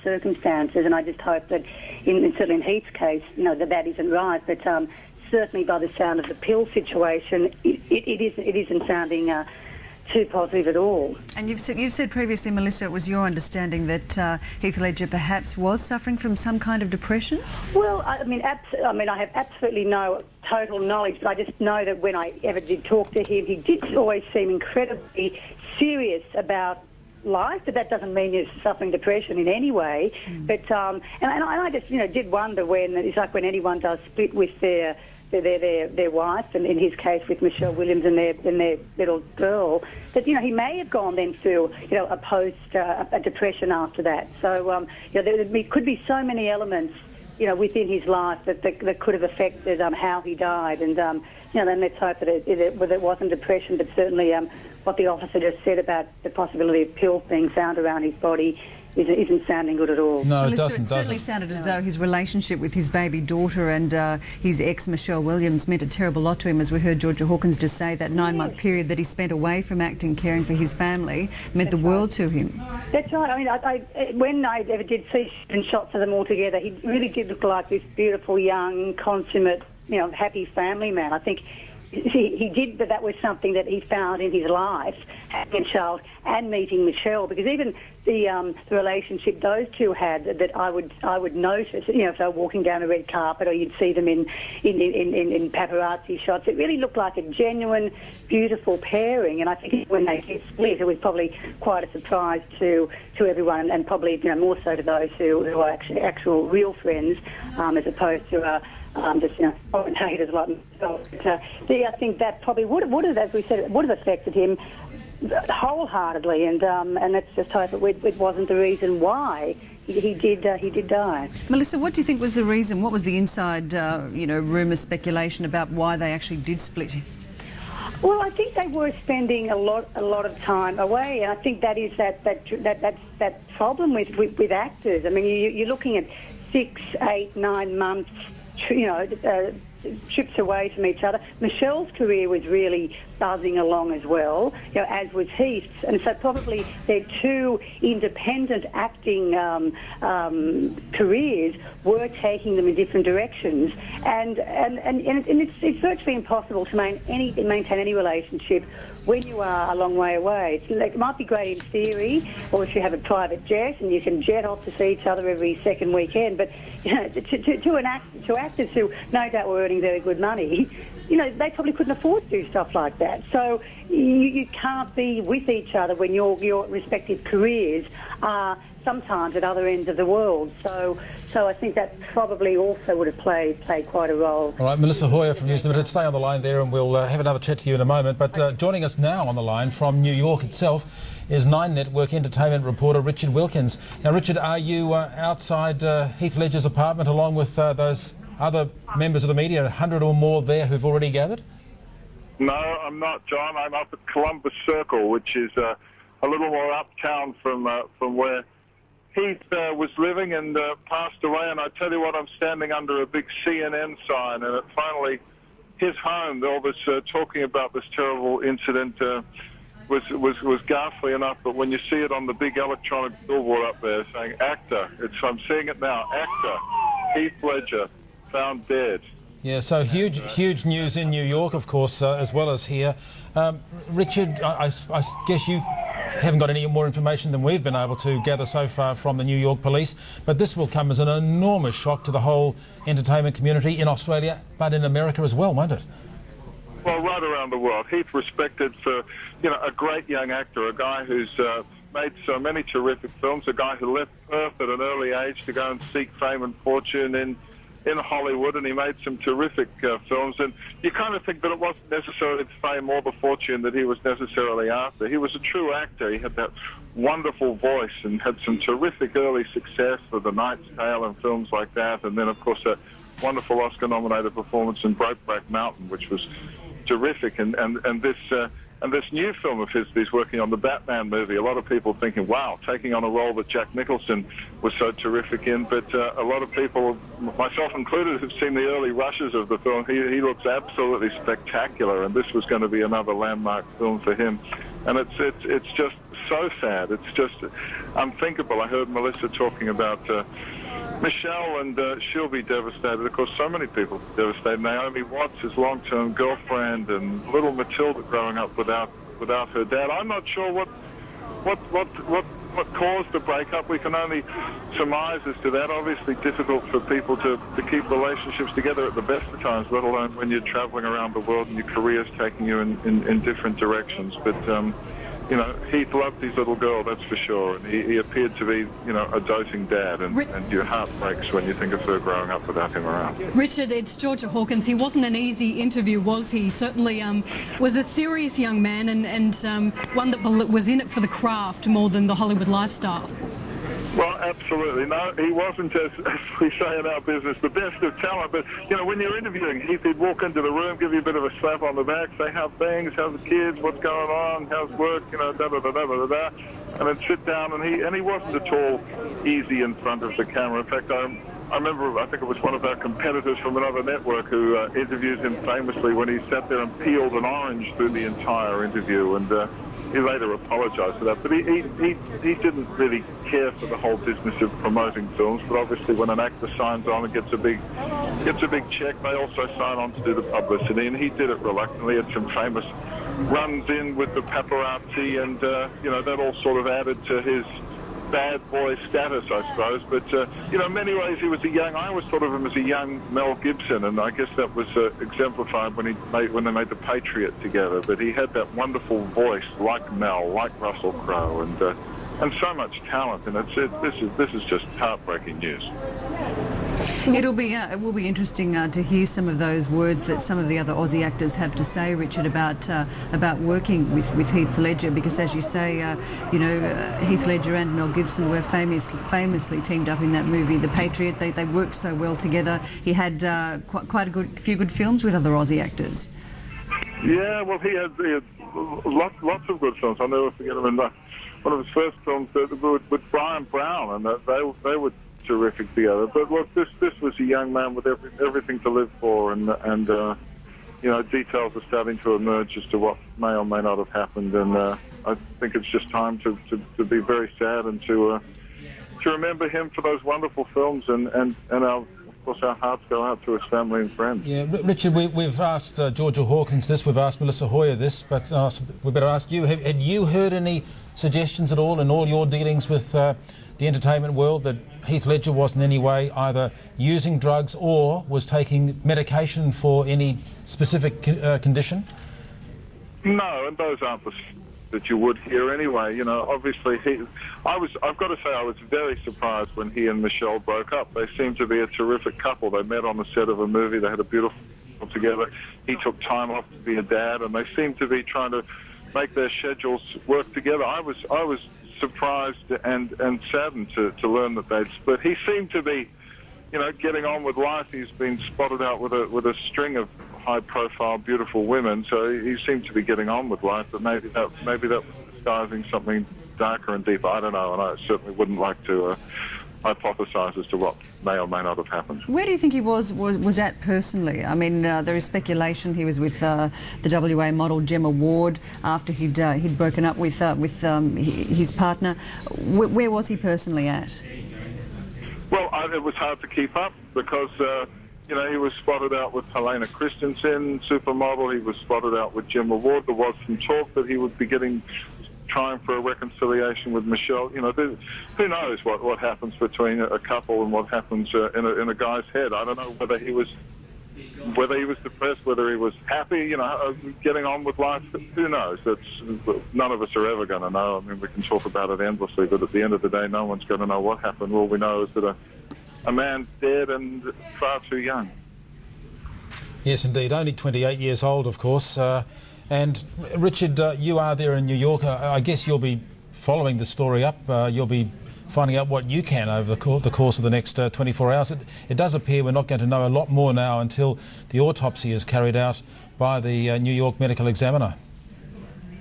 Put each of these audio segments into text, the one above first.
circumstances, and I just hope that, certainly in Heath's case, that isn't right. But certainly, by the sound of the pill situation, it isn't sounding too positive at all. And you've said previously, Melissa, it was your understanding that Heath Ledger perhaps was suffering from some kind of depression? Well, I have absolutely no total knowledge, but I just know that when I ever did talk to him, he did always seem incredibly serious about life, but that doesn't mean you're suffering depression in any way. But and I just did wonder when it's like when anyone does split with their wife, and in his case with Michelle Williams and their little girl, that he may have gone then through a depression after that. So there could be so many elements within his life that could have affected how he died, and then let's hope that it wasn't depression, but certainly what the officer just said about the possibility of pills being found around his body isn't sounding good at all. No, well, it doesn't. It certainly sounded as though his relationship with his baby daughter and his ex, Michelle Williams, meant a terrible lot to him, as we heard Georgia Hawkins just say. That 9-month period that he spent away from acting, caring for his family, meant the world to him. That's right. I mean, when I ever did see shots of them all together, he really did look like this beautiful, young, consummate, happy family man. I think he did, but that was something that he found in his life, having a child and meeting Michelle, because even the relationship those two had, that I would notice, if they were walking down a red carpet or you'd see them in paparazzi shots, it really looked like a genuine, beautiful pairing. And I think when they did split, it was probably quite a surprise to everyone, and probably more so to those who are actual real friends, as opposed to commentators like myself. But, I think that probably would have, as we said, would have affected him wholeheartedly, and let's just hope it wasn't the reason why he did die. Melissa, what do you think was the reason? What was the inside, rumour, speculation about why they actually did split? Well, I think they were spending a lot of time away, and I think that is that problem with actors. I mean, you're looking at 6, 8, 9 months, trips away from each other. Michelle's career was really buzzing along as well, as was Heath's, and so probably their two independent acting careers were taking them in different directions, and it's virtually impossible to maintain any relationship when you are a long way away. It might be great in theory, or if you have a private jet and you can jet off to see each other every second weekend, but to actors who no doubt were earning very good money, they probably couldn't afford to do stuff like that. So you can't be with each other when your respective careers are sometimes at other ends of the world. So I think that probably also would have played quite a role. All right, Melissa Hoyer from News Limited, stay on the line there and we'll have another chat to you in a moment. But joining us now on the line from New York itself is 9 Network entertainment reporter Richard Wilkins. Now, Richard, are you outside Heath Ledger's apartment along with those other members of the media, 100 or more there who've already gathered? No, I'm not, John. I'm up at Columbus Circle, which is a little more uptown from where Heath was living and passed away. And I tell you what, I'm standing under a big CNN sign, and it finally his home. All this talking about this terrible incident was ghastly enough, but when you see it on the big electronic billboard up there saying actor, I'm seeing it now, actor Heath Ledger found dead. Yeah, so huge news in New York, of course, as well as here. Richard, I guess you haven't got any more information than we've been able to gather so far from the New York police, but this will come as an enormous shock to the whole entertainment community in Australia, but in America as well, won't it? Well, right around the world. Heath respected for, a great young actor, a guy who's made so many terrific films, a guy who left Perth at an early age to go and seek fame and fortune in Hollywood, and he made some terrific films. And you kind of think that it wasn't necessarily the fame or the fortune that he was necessarily after. He was a true actor. He had that wonderful voice and had some terrific early success for The Knight's Tale and films like that. And then, of course, a wonderful Oscar-nominated performance in Brokeback Mountain, which was terrific. And this new film of his that he's working on, the Batman movie, a lot of people thinking, wow, taking on a role that Jack Nicholson was so terrific in. But a lot of people, myself included, have seen the early rushes of the film. He looks absolutely spectacular, and this was going to be another landmark film for him. And it's just so sad. It's just unthinkable. I heard Melissa talking about Michelle, and she'll be devastated. Of course, so many people are devastated. Naomi Watts, his long-term girlfriend, and little Matilda growing up without her dad. I'm not sure what caused the breakup. We can only surmise as to that. Obviously difficult for people to keep relationships together at the best of times, let alone when you're traveling around the world and your career's taking you in different directions. But you know, Heath loved his little girl, that's for sure. And he appeared to be, you know, a doting dad, and your heart breaks when you think of her growing up without him around. Richard, it's Georgia Hawkins. He wasn't an easy interview, was he? Certainly was a serious young man, and one that was in it for the craft more than the Hollywood lifestyle. Well, absolutely. No, he wasn't, as we say in our business, the best of talent. But, you know, when you're interviewing Heath, he'd walk into the room, give you a bit of a slap on the back, say, how things, how's the kids, what's going on, how's work, you know, da-da-da-da-da-da, and then sit down, and he wasn't at all easy in front of the camera. In fact, I remember, I think it was one of our competitors from another network who interviews him famously when he sat there and peeled an orange through the entire interview, and he later apologised for that. But he didn't really care for the whole business of promoting films. But obviously, when an actor signs on and gets a big check, they also sign on to do the publicity, and he did it reluctantly. Had some famous runs in with the paparazzi, and you know, that all sort of added to his bad boy status, I suppose. But you know, in many ways he was I always thought of him as a young Mel Gibson, and I guess that was exemplified when they made The Patriot together. But he had that wonderful voice, like Mel, like Russell Crowe, and so much talent. And this is just heartbreaking news. It will be interesting to hear some of those words that some of the other Aussie actors have to say, Richard, about working with Heath Ledger, because as you say, you know, Heath Ledger and Mel Gibson were famously teamed up in that movie, The Patriot. They worked so well together. He had quite a few good films with other Aussie actors. Yeah, well, he had lots of good films. I'll never forget him in one of his first films with Brian Brown, and they were terrific together. But look, this was a young man with everything to live for, and you know, details are starting to emerge as to what may or may not have happened, and I think it's just time to be very sad and to remember him for those wonderful films, and of course our hearts go out to his family and friends. Yeah, Richard, we've asked Georgia Hawkins this, we've asked Melissa Hoyer this, but we better ask you. Had you heard any suggestions at all in all your dealings with the entertainment world that Heath Ledger was in any way either using drugs or was taking medication for any specific condition? No, and those aren't the that you would hear anyway. You know, obviously I've got to say I was very surprised when he and Michelle broke up. They seemed to be a terrific couple. They met on the set of a movie. They had a beautiful together. He took time off to be a dad, and they seemed to be trying to make their schedules work together. I was surprised and saddened to learn that they'd split. He seemed to be, you know, getting on with life. He's been spotted out with a string of high-profile, beautiful women, so he seemed to be getting on with life. But maybe that was disguising something darker and deeper. I don't know, and I certainly wouldn't like to hypothesise as to what may or may not have happened. Where do you think he was at personally? I mean, there is speculation he was with the WA model Gemma Ward after he'd broken up with his partner. Where was he personally at? Well, it was hard to keep up because, you know, he was spotted out with Helena Christensen, supermodel. He was spotted out with Gemma Ward. There was some talk that he would be trying for a reconciliation with Michelle. You know, who knows what happens between a couple and what happens in a guy's head. I don't know whether he was depressed, whether he was happy, you know, getting on with life. Who knows? None of us are ever going to know. I mean, we can talk about it endlessly, but at the end of the day, no one's going to know what happened. All we know is that a man's dead and far too young. Yes, indeed. Only 28 years old, of course. And Richard, you are there in New York. I guess you'll be following the story up. You'll be finding out what you can over the course of the next 24 hours. It does appear we're not going to know a lot more now until the autopsy is carried out by the New York Medical Examiner.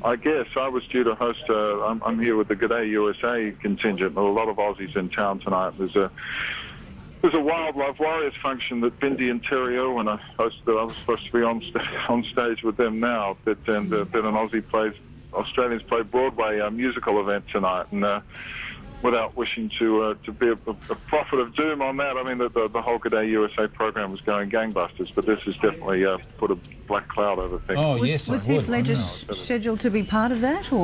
I guess I was due to host. I'm here with the G'day USA contingent. There are a lot of Aussies in town tonight. There's a Wildlife Warriors function that Bindi and Terry Irwin are hosted. I was supposed to be on stage with them now, but then an Aussie plays Australians play Broadway musical event tonight, and without wishing to be a prophet of doom on that, I mean, the whole Good Day USA program was going gangbusters, but this has definitely put a black cloud over things. Oh, yes, Was Heath Ledger scheduled to be part of that, or...?